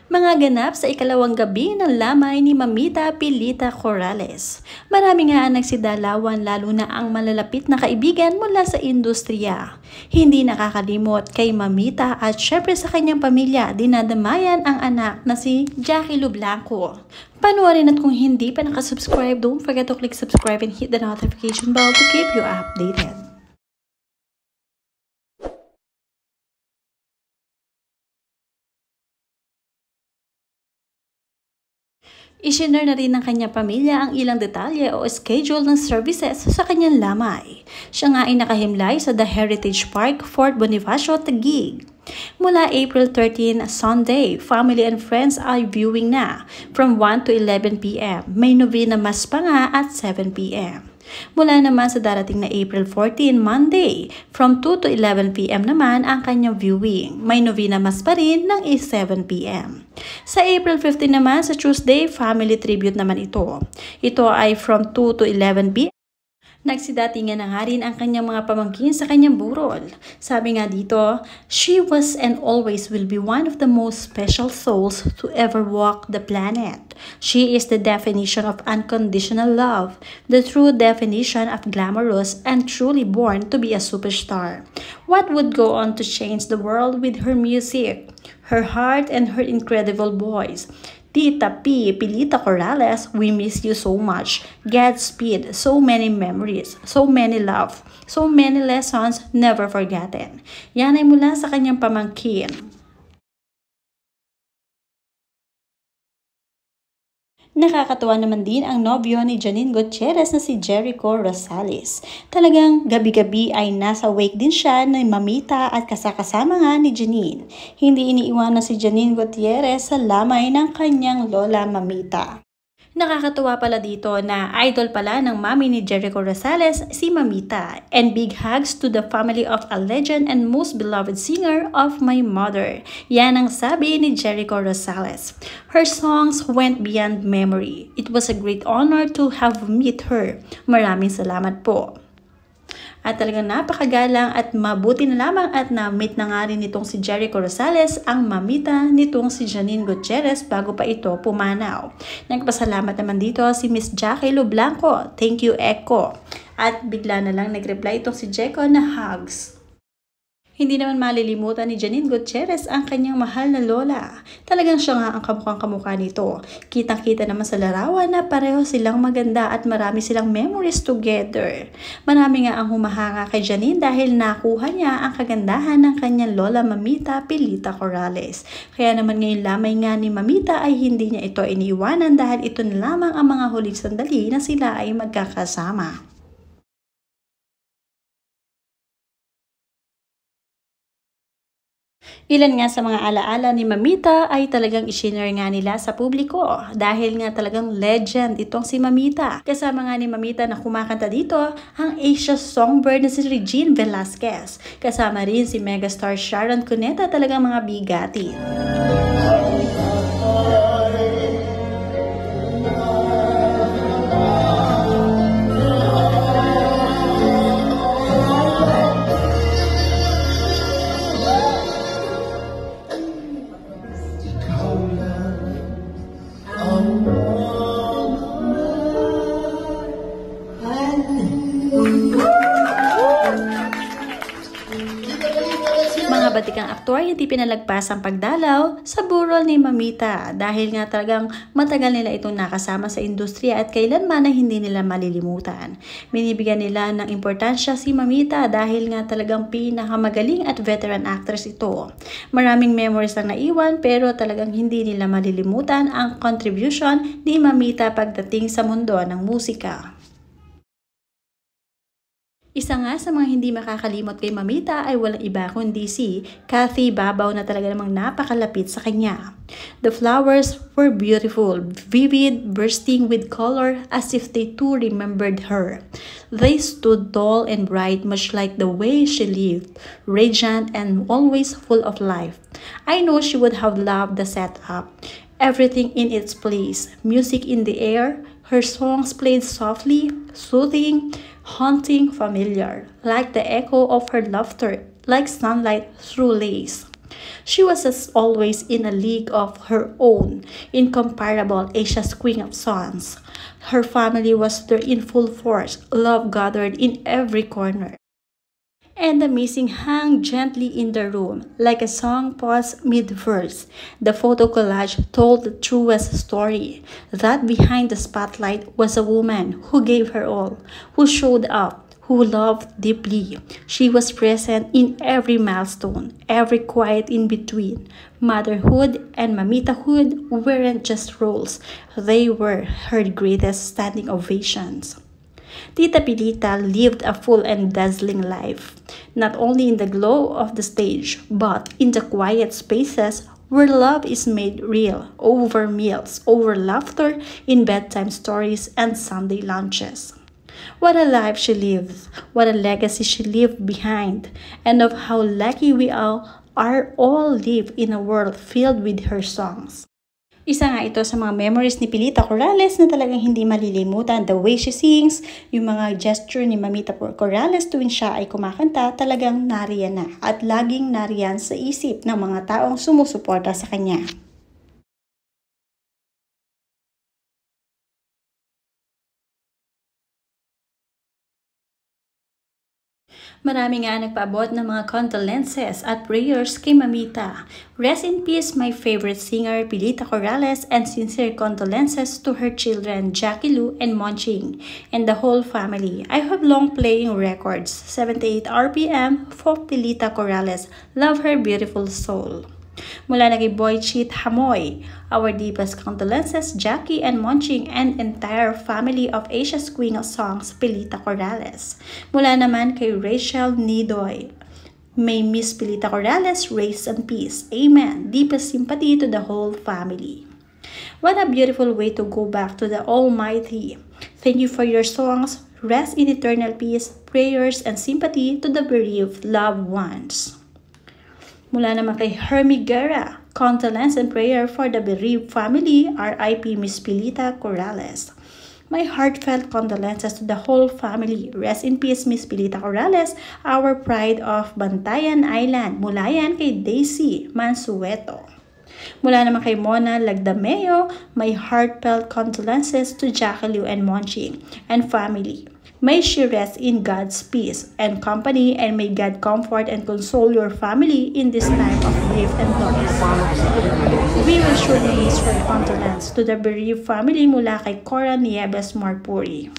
Mga ganap sa ikalawang gabi ng lamay ni Mamita Pilita Corrales. Marami nga ang nagsidalawan lalo na ang malalapit na kaibigan mula sa industriya. Hindi nakakalimot kay Mamita at syempre sa kanyang pamilya dinadamayan ang anak na si Jackie Lu Blanco. Panoorin at kung hindi pa nakasubscribe, don't forget to click subscribe and hit the notification bell to keep you updated. Isinare na rin ng kanyang pamilya ang ilang detalye o schedule ng services sa kanyang lamay. Siya nga ay nakahimlay sa The Heritage Park, Fort Bonifacio, Taguig. Mula April 13, Sunday, family and friends ay viewing na from 1 to 11 p.m. May novena mass pa nga at 7 p.m. Mula naman sa darating na April 14, Monday, from 2 to 11 p.m. naman ang kanyang viewing. May novena mass pa rin ng 7 p.m. Sa April 15 naman sa Tuesday, family tribute naman ito. Ito ay from 2 to 11 p.m. Nagsidatingan na nga rin ang kanyang mga pamangkin sa kanyang burol. Sabi nga dito, she was and always will be one of the most special souls to ever walk the planet. She is the definition of unconditional love, the true definition of glamorous and truly born to be a superstar. What would go on to change the world with her music, her heart, and her incredible voice? Tita P. Pilita Corrales, we miss you so much. Godspeed, so many memories, so many love, so many lessons never forgotten. Yan ay mula sa kanyang pamangkin. Nakakatuwa naman din ang nobyo ni Janine Gutierrez na si Jericho Rosales. Talagang gabi-gabi ay nasa wake din siya ni Mamita at kasama nga ni Janine. Hindi iniiwanan si Janine Gutierrez sa lamay ng kanyang lola Mamita. Nakakatuwa pala dito na idol pala ng mami ni Jericho Rosales si Mamita. And big hugs to the family of a legend and most beloved singer of my mother. Yan ang sabi ni Jericho Rosales. Her songs went beyond memory. It was a great honor to have met her. Maraming salamat po. At talagang napakagalang at mabuti na lamang at na-meet na nga rin nitong si Jericho Rosales ang mamita nitong si Janine Gutierrez bago pa ito pumanaw. Nagpasalamat naman dito si Miss Jackie Lu Blanco. Thank you, Echo. At bigla na lang nag-reply itong si Jericho na hugs. Hindi naman malilimutan ni Janine Gutierrez ang kanyang mahal na lola. Talagang siya nga ang kamukhang-kamukha nito. Kitang-kita naman sa larawan na pareho silang maganda at marami silang memories together. Marami nga ang humahanga kay Janine dahil nakuha niya ang kagandahan ng kanyang lola Mamita Pilita Corrales. Kaya naman ngayon lamay nga ni Mamita ay hindi niya ito iniiwanan dahil ito na lamang ang mga huling sandali na sila ay magkakasama. Ilan nga sa mga alaala ni Mamita ay talagang isinare nga nila sa publiko dahil nga talagang legend itong si Mamita. Kasama nga ni Mamita na kumakanta dito ang Asia songbird na si Regine Velasquez. Kasama rin si megastar Sharon Cuneta, talagang mga bigati. Mga batikang aktor hindi pinalagpas ang pagdalaw sa burol ni Mamita dahil nga talagang matagal nila itong nakasama sa industriya at kailanman na hindi nila malilimutan. Binibigyan nila ng importansya si Mamita dahil nga talagang pinakamagaling at veteran actress ito. Maraming memories ang naiwan pero talagang hindi nila malilimutan ang contribution ni Mamita pagdating sa mundo ng musika. Isa nga sa mga hindi makakalimot kay Mamita ay walang iba kundi si Kathy Babaw na talaga namang napakalapit sa kanya. The flowers were beautiful, vivid, bursting with color as if they too remembered her. They stood tall and bright, much like the way she lived, radiant and always full of life. I know she would have loved the setup. Everything in its place, music in the air, her songs played softly, soothing, haunting familiar, like the echo of her laughter, like sunlight through lace. She was as always in a league of her own, incomparable Asia's queen of sons. Her family was there in full force, love gathered in every corner. And the missing hung gently in the room, like a song paused mid-verse. The photo collage told the truest story, that behind the spotlight was a woman who gave her all, who showed up, who loved deeply. She was present in every milestone, every quiet in between. Motherhood and mamitahood weren't just roles, they were her greatest standing ovations. Tita Pilita lived a full and dazzling life, not only in the glow of the stage, but in the quiet spaces where love is made real, over meals, over laughter, in bedtime stories and Sunday lunches. What a life she lived, what a legacy she left behind, and of how lucky we all live in a world filled with her songs. Isa nga ito sa mga memories ni Pilita Corrales na talagang hindi malilimutan. The way she sings, yung mga gesture ni Mamita Corrales tuwing siya ay kumakanta, talagang nariyan na at laging nariyan sa isip ng mga taong sumusuporta sa kanya. Marami nga nagpaabot ng mga condolences at prayers kay Mamita. Rest in peace, my favorite singer, Pilita Corrales, and sincere condolences to her children, Jackie Lou and Monching, and the whole family. I have long playing records, 78 RPM for Pilita Corrales. Love her beautiful soul. Mula na kay Boy Cheat Hamoy, our deepest condolences, Jackie and Monching and entire family of Asia's Queen of Songs, Pilita Corrales. Mula naman kay Rachel Nidoy, may Miss Pilita Corrales rest in peace. Amen. Deepest sympathy to the whole family. What a beautiful way to go back to the Almighty. Thank you for your songs. Rest in eternal peace, prayers, and sympathy to the bereaved loved ones. Mula naman kay Hermie Guerra, condolence and prayer for the bereaved family, R.I.P. Miss Pilita Corrales. My heartfelt condolences to the whole family. Rest in peace, Miss Pilita Corrales, our pride of Bantayan Island. Mula yan kay Daisy Mansueto. Mula naman kay Mona Lagdameo, my heartfelt condolences to Jackie Lou and Monching and family. May she rest in God's peace and company, and may God comfort and console your family in this time of grief and loss. We will surely miss her condolence to the bereaved family mula kay Cora Nieves Marpuri.